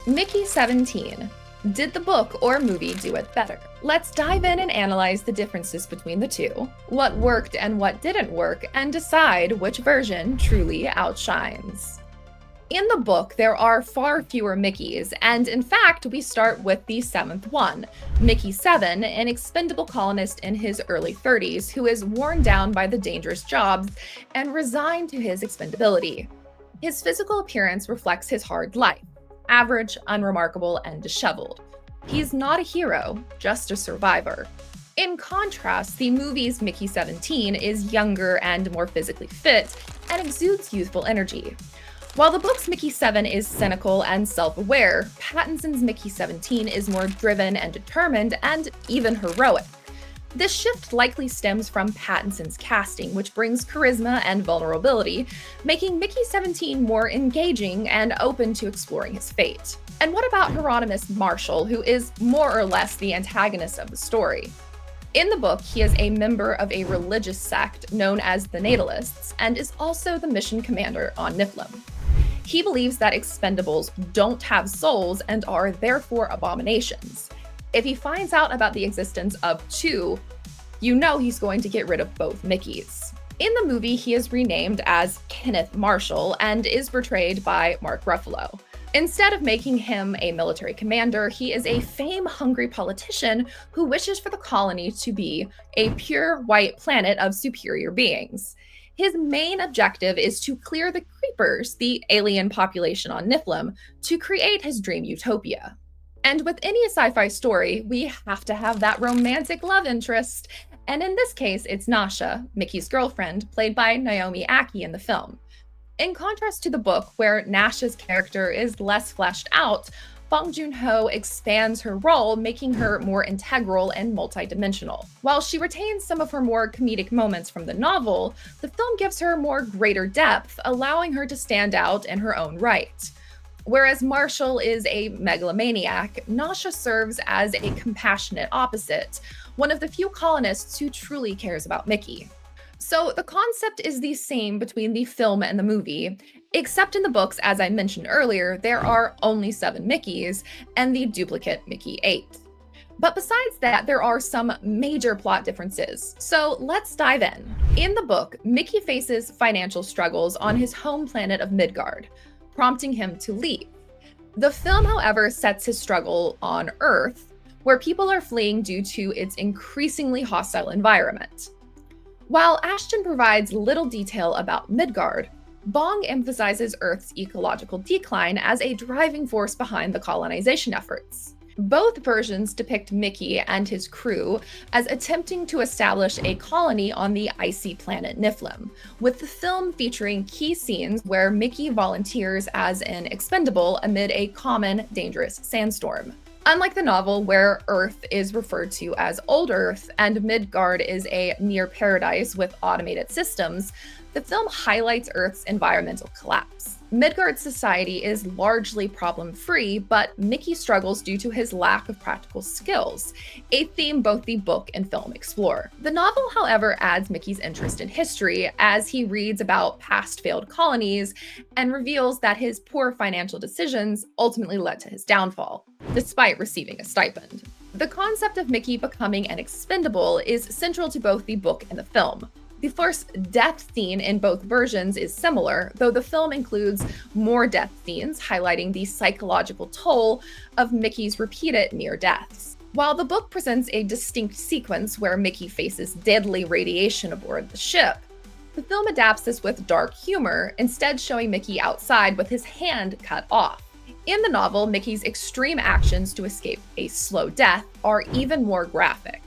Mickey 17. Did the book or movie do it better? Let's dive in and analyze the differences between the two, what worked and what didn't work, and decide which version truly outshines. In the book, there are far fewer Mickeys, and in fact, we start with the seventh one, Mickey 7, an expendable colonist in his early 30s who is worn down by the dangerous jobs and resigned to his expendability. His physical appearance reflects his hard life, average, unremarkable, and disheveled. He's not a hero, just a survivor. In contrast, the movie's Mickey 17 is younger and more physically fit and exudes youthful energy. While the book's Mickey 7 is cynical and self-aware, Pattinson's Mickey 17 is more driven and determined and even heroic. This shift likely stems from Pattinson's casting, which brings charisma and vulnerability, making Mickey 17 more engaging and open to exploring his fate. And what about Hieronymus Marshall, who is more or less the antagonist of the story? In the book, he is a member of a religious sect known as the Natalists and is also the mission commander on Niflheim. He believes that expendables don't have souls and are therefore abominations. If he finds out about the existence of two, you know he's going to get rid of both Mickeys. In the movie, he is renamed as Kenneth Marshall and is portrayed by Mark Ruffalo. Instead of making him a military commander, he is a fame-hungry politician who wishes for the colony to be a pure white planet of superior beings. His main objective is to clear the creepers, the alien population on Niflheim, to create his dream utopia. And with any sci-fi story, we have to have that romantic love interest. And in this case, it's Nasha, Mickey's girlfriend, played by Naomi Ackie in the film. In contrast to the book, where Nasha's character is less fleshed out, Bong Joon-ho expands her role, making her more integral and multidimensional. While she retains some of her more comedic moments from the novel, the film gives her more greater depth, allowing her to stand out in her own right. Whereas Marshall is a megalomaniac, Nasha serves as a compassionate opposite, one of the few colonists who truly cares about Mickey. So the concept is the same between the film and the movie, except in the books, as I mentioned earlier, there are only 7 Mickeys and the duplicate Mickey 8. But besides that, there are some major plot differences. So let's dive in. In the book, Mickey faces financial struggles on his home planet of Midgard, prompting him to leave. The film, however, sets his struggle on Earth, where people are fleeing due to its increasingly hostile environment. While Ashton provides little detail about Midgard, Bong emphasizes Earth's ecological decline as a driving force behind the colonization efforts. Both versions depict Mickey and his crew as attempting to establish a colony on the icy planet Niflheim, with the film featuring key scenes where Mickey volunteers as an expendable amid a common, dangerous sandstorm. Unlike the novel, where Earth is referred to as Old Earth and Midgard is a near paradise with automated systems, the film highlights Earth's environmental collapse. Midgard's society is largely problem-free, but Mickey struggles due to his lack of practical skills, a theme both the book and film explore. The novel, however, adds Mickey's interest in history as he reads about past failed colonies and reveals that his poor financial decisions ultimately led to his downfall, despite receiving a stipend. The concept of Mickey becoming an expendable is central to both the book and the film. The first death scene in both versions is similar, though the film includes more death scenes, highlighting the psychological toll of Mickey's repeated near deaths. While the book presents a distinct sequence where Mickey faces deadly radiation aboard the ship, the film adapts this with dark humor, instead showing Mickey outside with his hand cut off. In the novel, Mickey's extreme actions to escape a slow death are even more graphic,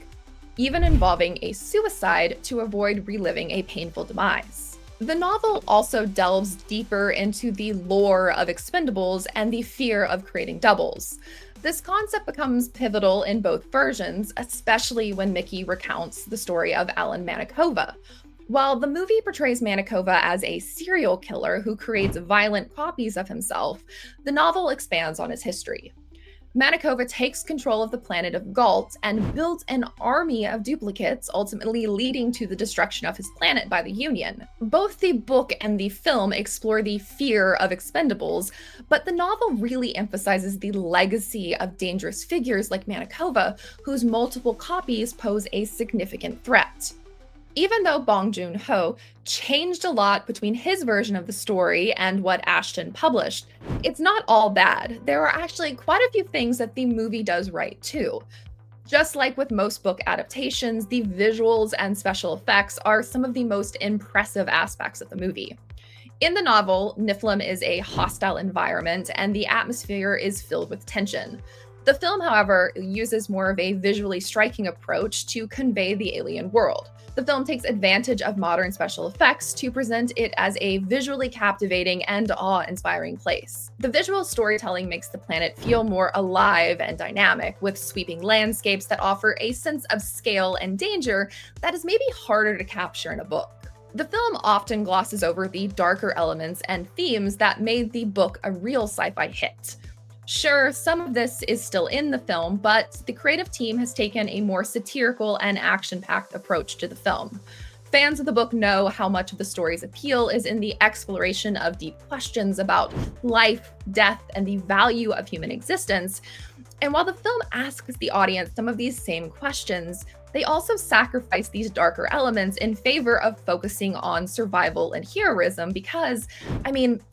even involving a suicide to avoid reliving a painful demise. The novel also delves deeper into the lore of expendables and the fear of creating doubles. This concept becomes pivotal in both versions, especially when Mickey recounts the story of Alan Manikova. While the movie portrays Manikova as a serial killer who creates violent copies of himself, the novel expands on his history. Manakova takes control of the planet of Galt and builds an army of duplicates, ultimately leading to the destruction of his planet by the Union. Both the book and the film explore the fear of expendables, but the novel really emphasizes the legacy of dangerous figures like Manakova, whose multiple copies pose a significant threat. Even though Bong Joon-ho changed a lot between his version of the story and what Ashton published, it's not all bad. There are actually quite a few things that the movie does right too. Just like with most book adaptations, the visuals and special effects are some of the most impressive aspects of the movie. In the novel, Niflheim is a hostile environment and the atmosphere is filled with tension. The film, however, uses more of a visually striking approach to convey the alien world. The film takes advantage of modern special effects to present it as a visually captivating and awe-inspiring place. The visual storytelling makes the planet feel more alive and dynamic, with sweeping landscapes that offer a sense of scale and danger that is maybe harder to capture in a book. The film often glosses over the darker elements and themes that made the book a real sci-fi hit. Sure, some of this is still in the film, but the creative team has taken a more satirical and action-packed approach to the film. Fans of the book know how much of the story's appeal is in the exploration of deep questions about life, death, and the value of human existence. And while the film asks the audience some of these same questions, they also sacrifice these darker elements in favor of focusing on survival and heroism because,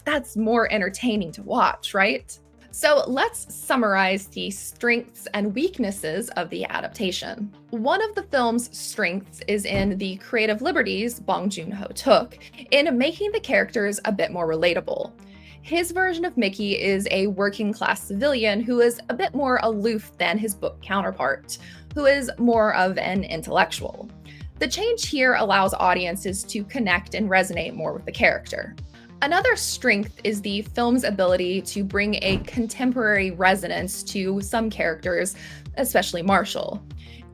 that's more entertaining to watch, right? So let's summarize the strengths and weaknesses of the adaptation. One of the film's strengths is in the creative liberties Bong Joon-ho took in making the characters a bit more relatable. His version of Mickey is a working-class civilian who is a bit more aloof than his book counterpart, who is more of an intellectual. The change here allows audiences to connect and resonate more with the character. Another strength is the film's ability to bring a contemporary resonance to some characters, especially Marshall.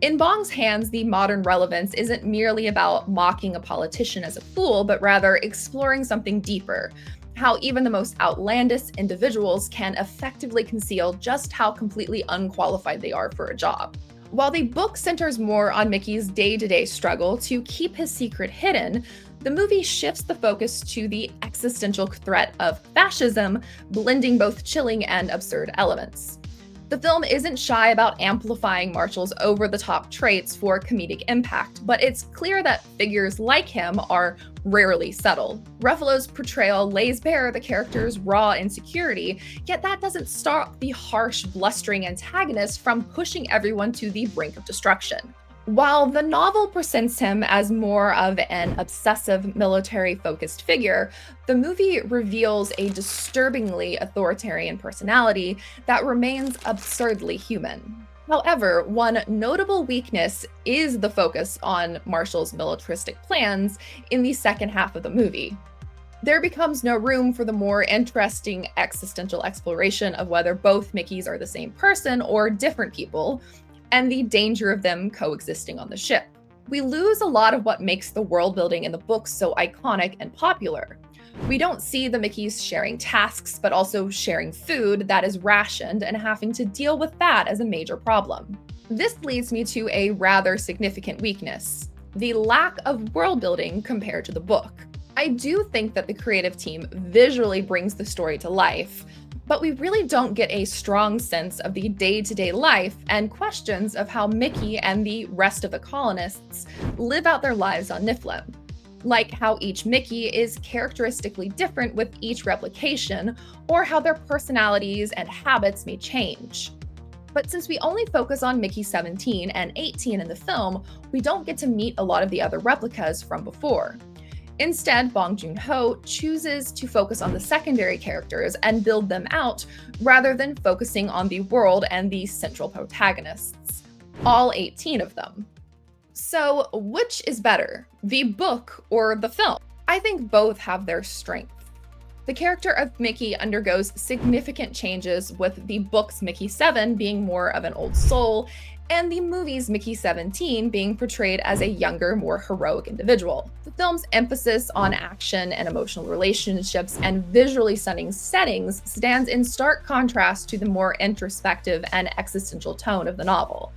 In Bong's hands, the modern relevance isn't merely about mocking a politician as a fool, but rather exploring something deeper, how even the most outlandish individuals can effectively conceal just how completely unqualified they are for a job. While the book centers more on Mickey's day-to-day struggle to keep his secret hidden, the movie shifts the focus to the existential threat of fascism, blending both chilling and absurd elements. The film isn't shy about amplifying Marshall's over-the-top traits for comedic impact, but it's clear that figures like him are rarely subtle. Ruffalo's portrayal lays bare the character's raw insecurity, yet that doesn't stop the harsh, blustering antagonist from pushing everyone to the brink of destruction. While the novel presents him as more of an obsessive, military-focused figure, the movie reveals a disturbingly authoritarian personality that remains absurdly human. However, one notable weakness is the focus on Marshall's militaristic plans in the second half of the movie. There becomes no room for the more interesting existential exploration of whether both Mickeys are the same person or different people, and the danger of them coexisting on the ship. We lose a lot of what makes the world building in the books so iconic and popular. We don't see the Mickeys sharing tasks, but also sharing food that is rationed and having to deal with that as a major problem. This leads me to a rather significant weakness: the lack of world building compared to the book. I do think that the creative team visually brings the story to life, but we really don't get a strong sense of the day-to-day life and questions of how Mickey and the rest of the colonists live out their lives on Niflheim. Like how each Mickey is characteristically different with each replication, or how their personalities and habits may change. But since we only focus on Mickey 17 and 18 in the film, we don't get to meet a lot of the other replicas from before. Instead, Bong Joon-ho chooses to focus on the secondary characters and build them out, rather than focusing on the world and the central protagonists, all 18 of them. So, which is better, the book or the film? I think both have their strengths. The character of Mickey undergoes significant changes, with the book's Mickey 7 being more of an old soul, and the movie's Mickey 17 being portrayed as a younger, more heroic individual. The film's emphasis on action and emotional relationships and visually stunning settings stands in stark contrast to the more introspective and existential tone of the novel.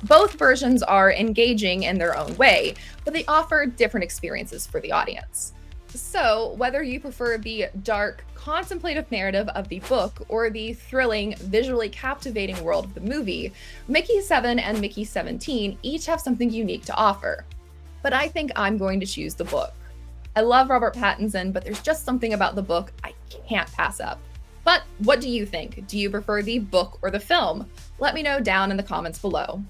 Both versions are engaging in their own way, but they offer different experiences for the audience. So, whether you prefer the dark, contemplative narrative of the book or the thrilling, visually captivating world of the movie, Mickey 7 and Mickey 17 each have something unique to offer. But I think I'm going to choose the book. I love Robert Pattinson, but there's just something about the book I can't pass up. But what do you think? Do you prefer the book or the film? Let me know down in the comments below.